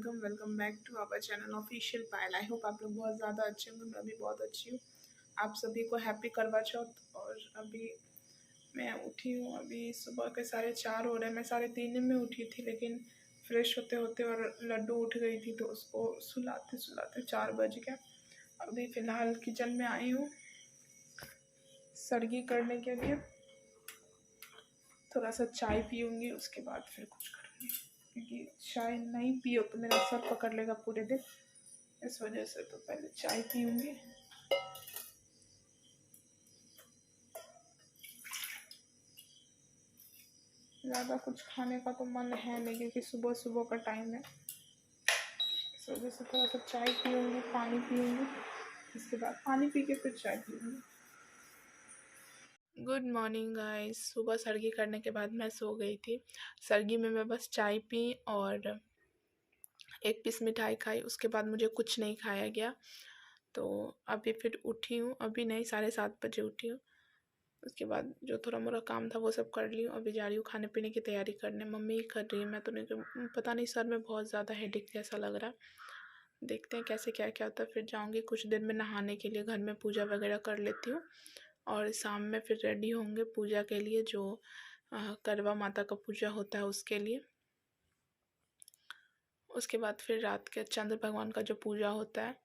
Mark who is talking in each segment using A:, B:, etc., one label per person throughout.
A: Welcome back to our channel official Payal. I hope आप लोग बहुत ज़्यादा अच्छे होंगे। मैं भी बहुत अच्छी हूँ। आप सभी को हैप्पी करवा चौथ। और अभी मैं उठी हूँ, अभी सुबह के 4:30 हो रहे हैं। मैं 3:30 में उठी थी, लेकिन फ्रेश होते होते और लड्डू उठ गई थी, तो उसको सुलाते सुलाते 4 बज गया। अभी फ़िलहाल किचन में आई हूँ सर्गी करने के लिए। थोड़ा सा चाय पीऊँगी, उसके बाद फिर कुछ करूँगी, क्योंकि चाय नहीं पियो तो मेरा सर पकड़ लेगा पूरे दिन। इस वजह से तो पहले चाय पीऊँगी। ज़्यादा कुछ खाने का तो मन है नहीं, क्योंकि सुबह सुबह का टाइम है। इस वजह से थोड़ा सा चाय पीऊँगी, पानी पीऊँगी, इसके बाद पानी पी के फिर चाय पीऊँगी। Good morning guys. सुबह सर्गी करने के बाद मैं सो गई थी। सर्गी में मैं बस चाय पी और एक पीस मिठाई खाई, उसके बाद मुझे कुछ नहीं खाया गया। तो अभी फिर उठी हूँ, अभी नहीं 7:30 बजे उठी हूँ। उसके बाद जो थोड़ा मोड़ा काम था वो सब कर ली हूँ। अभी जा रही हूँ खाने पीने की तैयारी करने। मम्मी ही कर रही है, मैं तो नहीं, पता नहीं, सर में बहुत ज़्यादा हेडेक जैसा लग रहा है। देखते हैं कैसे क्या क्या होता है। फिर जाऊँगी कुछ देर में नहाने के लिए, घर में पूजा वगैरह कर लेती हूँ और शाम में फिर रेडी होंगे पूजा के लिए, जो करवा माता का पूजा होता है उसके लिए। उसके बाद फिर रात के चंद्र भगवान का जो पूजा होता है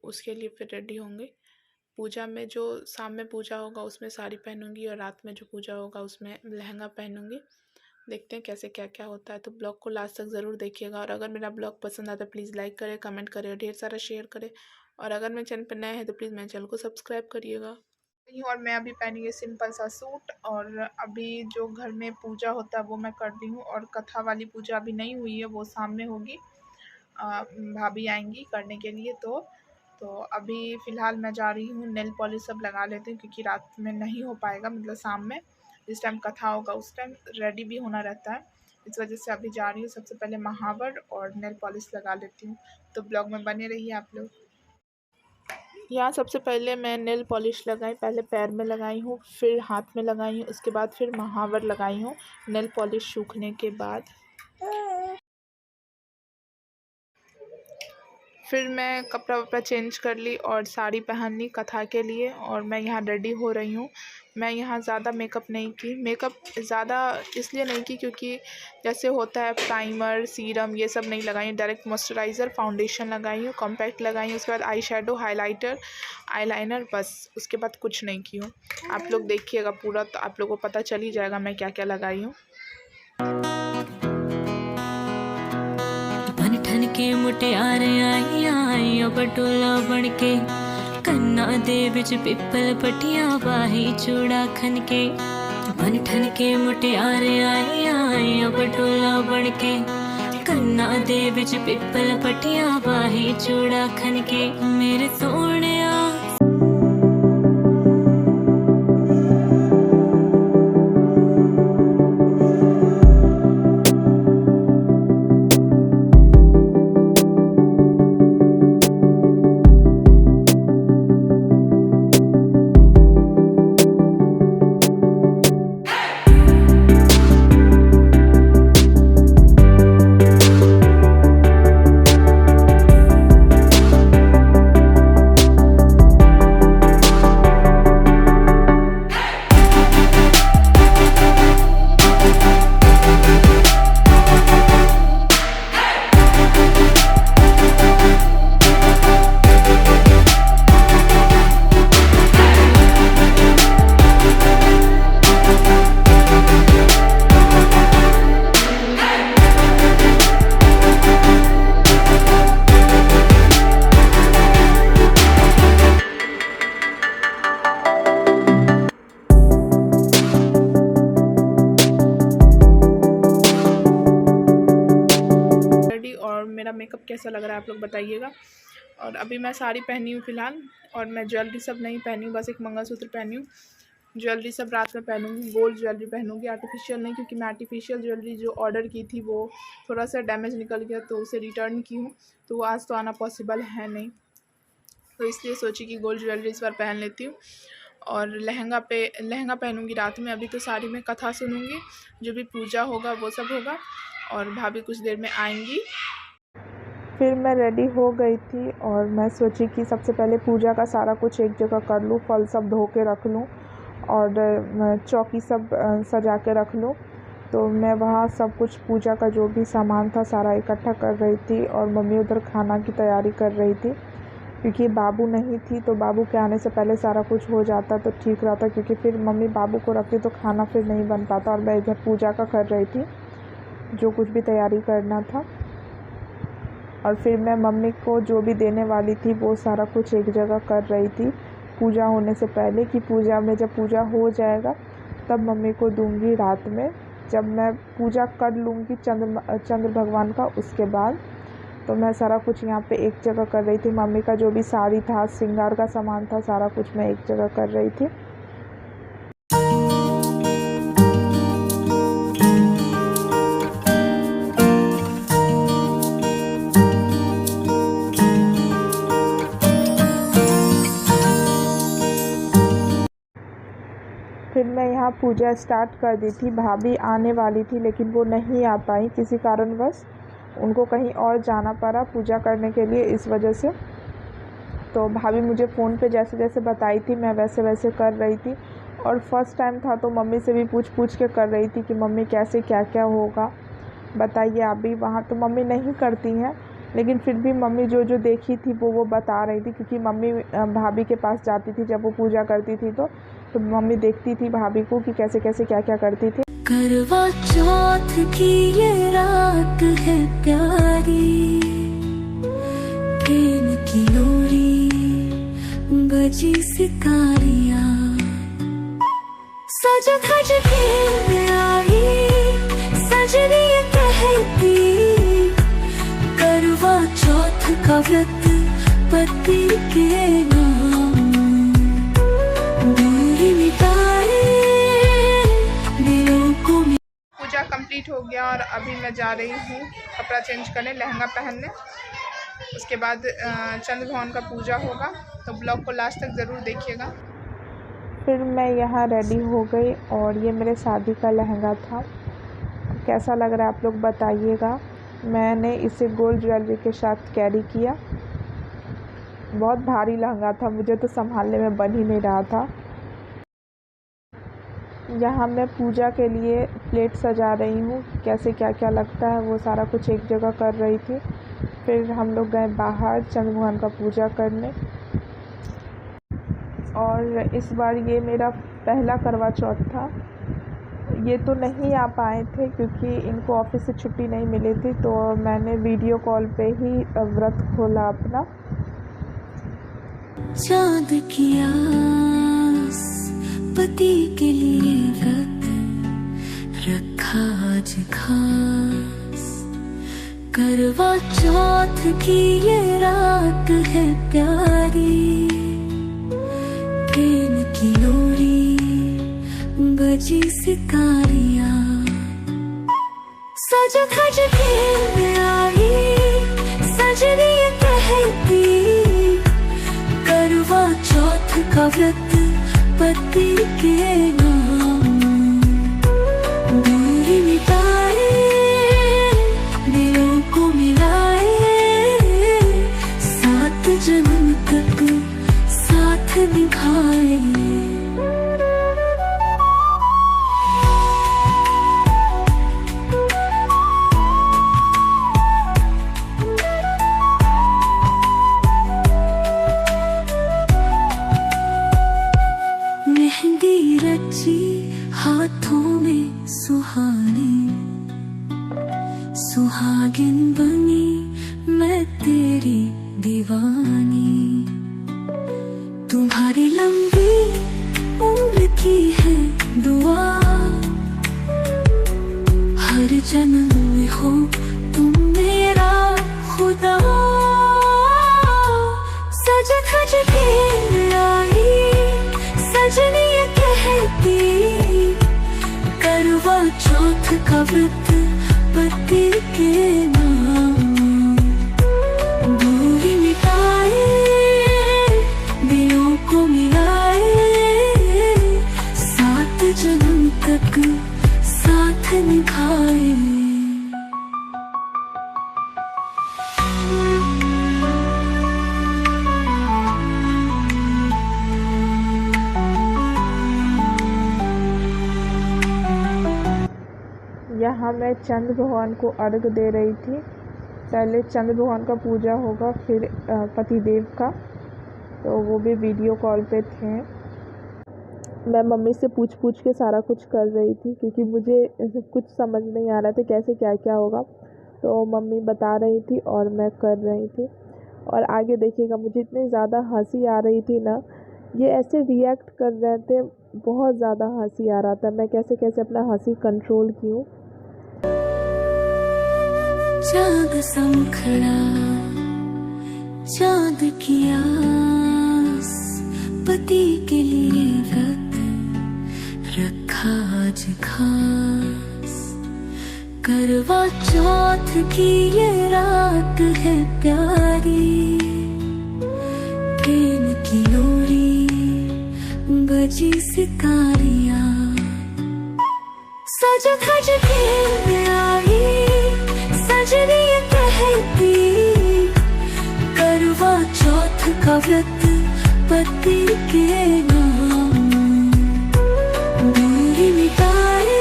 A: उसके लिए फिर रेडी होंगे। पूजा में जो शाम में पूजा होगा उसमें साड़ी पहनूंगी, और रात में जो पूजा होगा उसमें लहंगा पहनूंगी। देखते हैं कैसे क्या क्या होता है। तो ब्लॉग को लास्ट तक ज़रूर देखिएगा, और अगर मेरा ब्लॉग पसंद आता है प्लीज़ लाइक करें, कमेंट करें और ढेर सारा शेयर करें। और अगर मेरे चैनल पर नए हैं तो प्लीज़ मेरे चैनल को सब्सक्राइब करिएगा। और मैं अभी पहनी है सिंपल सा सूट, और अभी जो घर में पूजा होता है वो मैं कर रही हूँ। और कथा वाली पूजा अभी नहीं हुई है, वो सामने होगी। भाभी आएंगी करने के लिए। तो अभी फ़िलहाल मैं जा रही हूँ, नेल पॉलिश सब लगा लेती हूँ, क्योंकि रात में नहीं हो पाएगा, मतलब शाम में जिस टाइम कथा होगा उस टाइम रेडी भी होना रहता है। इस वजह से अभी जा रही हूँ। सबसे पहले महावर और नेल पॉलिश लगा लेती हूँ। तो ब्लॉग में बने रहिए आप लोग। यहाँ सबसे पहले मैं नेल पॉलिश लगाई, पहले पैर में लगाई हूँ, फिर हाथ में लगाई हूँ, उसके बाद फिर महावर लगाई हूँ नेल पॉलिश सूखने के बाद। फिर मैं कपड़ा वपड़ा चेंज कर ली और साड़ी पहन ली कथा के लिए, और मैं यहाँ रेडी हो रही हूँ। मैं यहाँ ज़्यादा मेकअप नहीं की। मेकअप ज़्यादा इसलिए नहीं की क्योंकि जैसे होता है प्राइमर, सीरम, ये सब नहीं लगाई। डायरेक्ट मॉइस्चराइज़र, फाउंडेशन लगाई हूँ, कॉम्पैक्ट लगाई हूँ, उसके बाद आई शेडो, हाईलाइटर, आईलाइनर, बस उसके बाद कुछ नहीं की हूँ। आप लोग देखिएगा पूरा, तो आप लोगों को पता चल ही जाएगा मैं क्या क्या लगाई हूँ।
B: ठन के मुटियार आई बटोला बन के, कन्ना दे विच पिपल पटिया बाही चूड़ा खन के। बन ठन के मुटियार आई बटोला बन के, कन्ना दे विच पिपल पटिया बाही चूड़ा खन के। मेरे सोने
A: मेरा मेकअप कैसा लग रहा है आप लोग बताइएगा। और अभी मैं साड़ी पहनी हूँ फ़िलहाल, और मैं ज्वेलरी सब नहीं पहनी हूँ, बस एक मंगलसूत्र पहनी हूँ। ज्वेलरी सब रात में पहनूंगी, गोल्ड ज्वेलरी पहनूंगी, आर्टिफिशियल नहीं, क्योंकि मैं आर्टिफिशियल ज्वेलरी जो ऑर्डर की थी वो थोड़ा सा डैमेज निकल गया, तो उसे रिटर्न की हूँ। तो वो आज तो आना पॉसिबल है नहीं, तो इसलिए सोची कि गोल्ड ज्वेलरी इस बार पहन लेती हूँ। और लहंगा पहनूंगी रात में। अभी तो साड़ी में कथा सुनूंगी, जो भी पूजा होगा वो सब होगा, और भाभी कुछ देर में आएंगी।
C: फिर मैं रेडी हो गई थी और मैं सोची कि सबसे पहले पूजा का सारा कुछ एक जगह कर लूँ, फल सब धो के रख लूँ और चौकी सब सजा के रख लूँ। तो मैं वहाँ सब कुछ पूजा का जो भी सामान था सारा इकट्ठा कर रही थी और मम्मी उधर खाना की तैयारी कर रही थी, क्योंकि बाबू नहीं थी तो बाबू के आने से पहले सारा कुछ हो जाता तो ठीक रहता, क्योंकि फिर मम्मी बाबू को रखती तो खाना फिर नहीं बन पाता। और मैं इधर पूजा का कर रही थी जो कुछ भी तैयारी करना था, और फिर मैं मम्मी को जो भी देने वाली थी वो सारा कुछ एक जगह कर रही थी पूजा होने से पहले, कि पूजा में जब पूजा हो जाएगा तब मम्मी को दूंगी रात में, जब मैं पूजा कर लूँगी चंद्र भगवान का उसके बाद। तो मैं सारा कुछ यहाँ पे एक जगह कर रही थी। मम्मी का जो भी साड़ी था, श्रृंगार का सामान था, सारा कुछ मैं एक जगह कर रही थी। फिर मैं यहाँ पूजा स्टार्ट कर दी थी। भाभी आने वाली थी लेकिन वो नहीं आ पाई किसी कारणवश, उनको कहीं और जाना पड़ा पूजा करने के लिए, इस वजह से। तो भाभी मुझे फ़ोन पे जैसे जैसे बताई थी मैं वैसे वैसे कर रही थी। और फर्स्ट टाइम था तो मम्मी से भी पूछ के कर रही थी कि मम्मी कैसे क्या क्या होगा बताइए आप भी। वहाँ तो मम्मी नहीं करती हैं, लेकिन फिर भी मम्मी जो जो देखी थी वो बता रही थी, क्योंकि मम्मी भाभी के पास जाती थी जब वो पूजा करती थी तो मम्मी देखती थी भाभी को कि कैसे कैसे क्या क्या करती थी।
B: करवा चौथ की ये रात है प्यारी, प्रेम की लोरी बजी सितारियां, सज धज के आई सजनी कहती, करवा चौथ का व्रत पति के नाम, दूरी मिटाए दिलों को।
A: पूजा कंप्लीट हो गया और अभी मैं जा रही हूँ कपड़ा चेंज करने, लहंगा पहनने। उसके बाद चंद्र भगवान का पूजा होगा, तो ब्लॉग को लास्ट तक ज़रूर देखिएगा।
C: फिर मैं यहाँ रेडी हो गई और ये मेरे शादी का लहंगा था। कैसा लग रहा है आप लोग बताइएगा। मैंने इसे गोल्ड ज्वेलरी के साथ कैरी किया। बहुत भारी लहंगा था, मुझे तो संभालने में बन ही नहीं रहा था। यहाँ मैं पूजा के लिए प्लेट सजा रही हूँ, कैसे क्या क्या लगता है वो सारा कुछ एक जगह कर रही थी। फिर हम लोग गए बाहर चंद्र भगवान का पूजा करने। और इस बार ये मेरा पहला करवा चौथ था। ये तो नहीं आ पाए थे क्योंकि इनको ऑफिस से छुट्टी नहीं मिली थी, तो मैंने वीडियो कॉल पे ही व्रत खोला अपना।
B: चाँद की आस पति के लिए व्रत रखा आज खास, करवा चौथ की ये रात है प्यारी, प्रेम की लोरी बजी सितारियां, सज धज के आई सजनी कहती, करवा चौथ का व्रत पति के नाम, दूरी मिटाए दिलों को मिलाए, सात जन्म तक साथ निभाए। मेहंदी रची हाथों में सुहानी, सुहागिन बनी मैं तेरी दीवानी, तुम्हारी लंबी उम्र की है दुआ, हर जन्म में हो तुम मेरा खुदा, सज धज के आई सजनी कहती, करवा चौथ का व्रत पति के नाम, दूरी मिटाए दिलों को मिलाए, सात जन्म तक साथ निभाए।
C: यहाँ मैं चंद्र भगवान को अर्घ दे रही थी। पहले चंद्र भगवान का पूजा होगा, फिर पतिदेव का, तो वो भी वीडियो कॉल पे थे। मैं मम्मी से पूछ के सारा कुछ कर रही थी, क्योंकि मुझे कुछ समझ नहीं आ रहा था कैसे क्या क्या होगा। तो मम्मी बता रही थी और मैं कर रही थी। और आगे देखिएगा, मुझे इतनी ज़्यादा हंसी आ रही थी ना, ये ऐसे रिएक्ट कर रहे थे, बहुत ज़्यादा हंसी आ रहा था। मैं कैसे कैसे अपना हंसी कंट्रोल की हूँ।
B: चाँद सा मुखड़ा, चाँद की आस, पति के लिए व्रत रखा आज खास। करवा चौथ की ये रात है प्यारी, प्रेम की लोरी बजी सितारियाँ, सज धज के आई सजनी ये कहती, करवा चौथ का व्रत पति के नाम। दूरी मिटाए,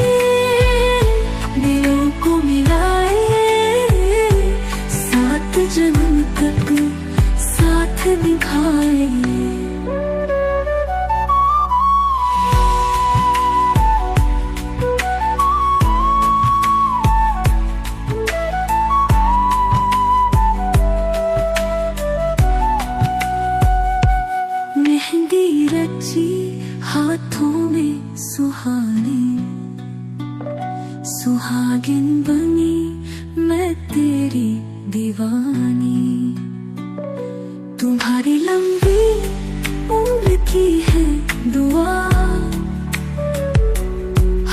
B: दिलों को मिलाए, 7 जन्म तक साथ निभाए। मेहंदी रची हाथों में सुहानी, सुहागिन बनी मैं तेरी दीवानी। तुम्हारी लंबी उम्र की है दुआ,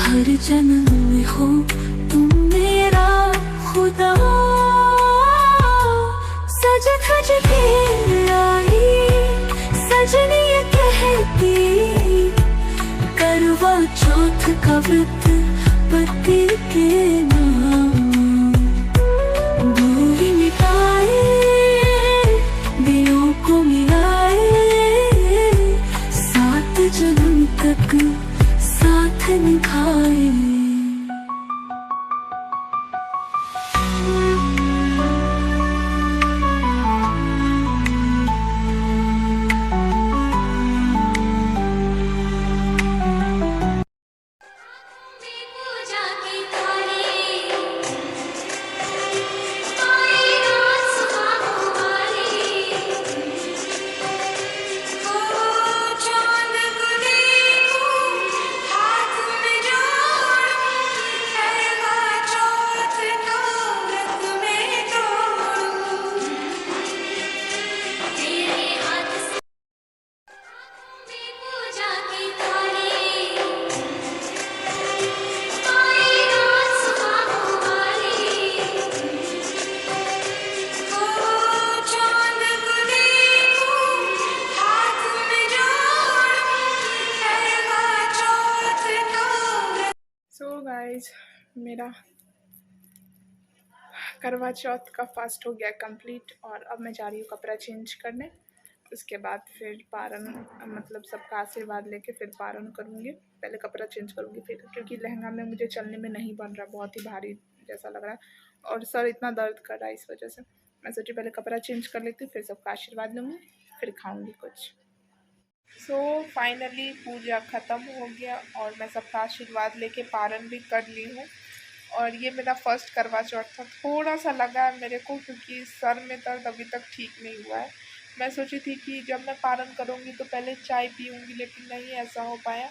B: हर जन्म में हो तुम मेरा खुदा। सज धज के आई सजनी ये कहती, करवा चौथ का व्रत पति के नाम। दूरी मिटाए, दिलों को मिलाए, 7 जन्म तक साथ निभाए।
A: गाइस, मेरा करवा चौथ का फास्ट हो गया कंप्लीट, और अब मैं जा रही हूँ कपड़ा चेंज करने। उसके बाद फिर पारण, मतलब सबका आशीर्वाद लेके फिर पारण करूँगी। पहले कपड़ा चेंज करूँगी फिर, क्योंकि लहंगा में मुझे चलने में नहीं बन रहा, बहुत ही भारी जैसा लग रहा है और सर इतना दर्द कर रहा है, इस वजह से मैं सोची पहले कपड़ा चेंज कर लेती हूँ, फिर सबका आशीर्वाद लूँगी, फिर खाऊँगी कुछ। सो फाइनली पूजा ख़त्म हो गया और मैं सबका आशीर्वाद लेके पारण भी कर ली हूँ। और ये मेरा फर्स्ट करवा चौथ था। थोड़ा सा लगा है मेरे को, क्योंकि सर में दर्द अभी तक ठीक नहीं हुआ है। मैं सोची थी कि जब मैं पारण करूँगी तो पहले चाय पीऊँगी, लेकिन नहीं ऐसा हो पाया।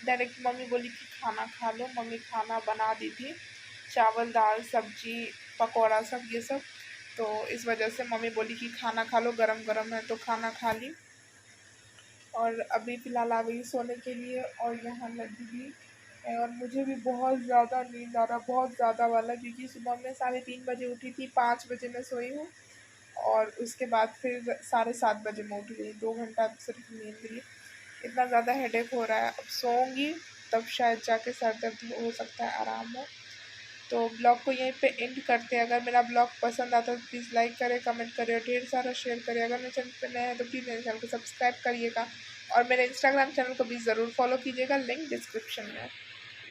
A: डायरेक्ट मम्मी बोली कि खाना खा लो। मम्मी खाना बना दी थी, चावल दाल सब्जी पकौड़ा सब ये सब, तो इस वजह से मम्मी बोली कि खाना खा लो, गरम गरम है, तो खाना खा ली। और अभी फ़िलहाल आ गई सोने के लिए, और यहाँ लड्डू भी है। और मुझे भी बहुत ज़्यादा नींद आ रहा, बहुत ज़्यादा वाला, क्योंकि सुबह में 3:30 बजे उठी थी, 5 बजे मैं सोई हूँ, और उसके बाद फिर 7:30 बजे मैं उठ गई। 2 घंटा सिर्फ नींद ली। इतना ज़्यादा हेडेक हो रहा है, अब सोऊंगी तब शायद जाके सर दर्द हो सकता है आराम हो। तो ब्लॉग को यहीं पे एंड करते हैं। अगर मेरा ब्लॉग पसंद आता है तो प्लीज़ लाइक करें, कमेंट करें और ढेर सारा शेयर करें। अगर मेरे चैनल पे नए हैं तो प्लीज़ मेरे चैनल को सब्सक्राइब करिएगा, और मेरे इंस्टाग्राम चैनल को भी ज़रूर फॉलो कीजिएगा, लिंक डिस्क्रिप्शन में है।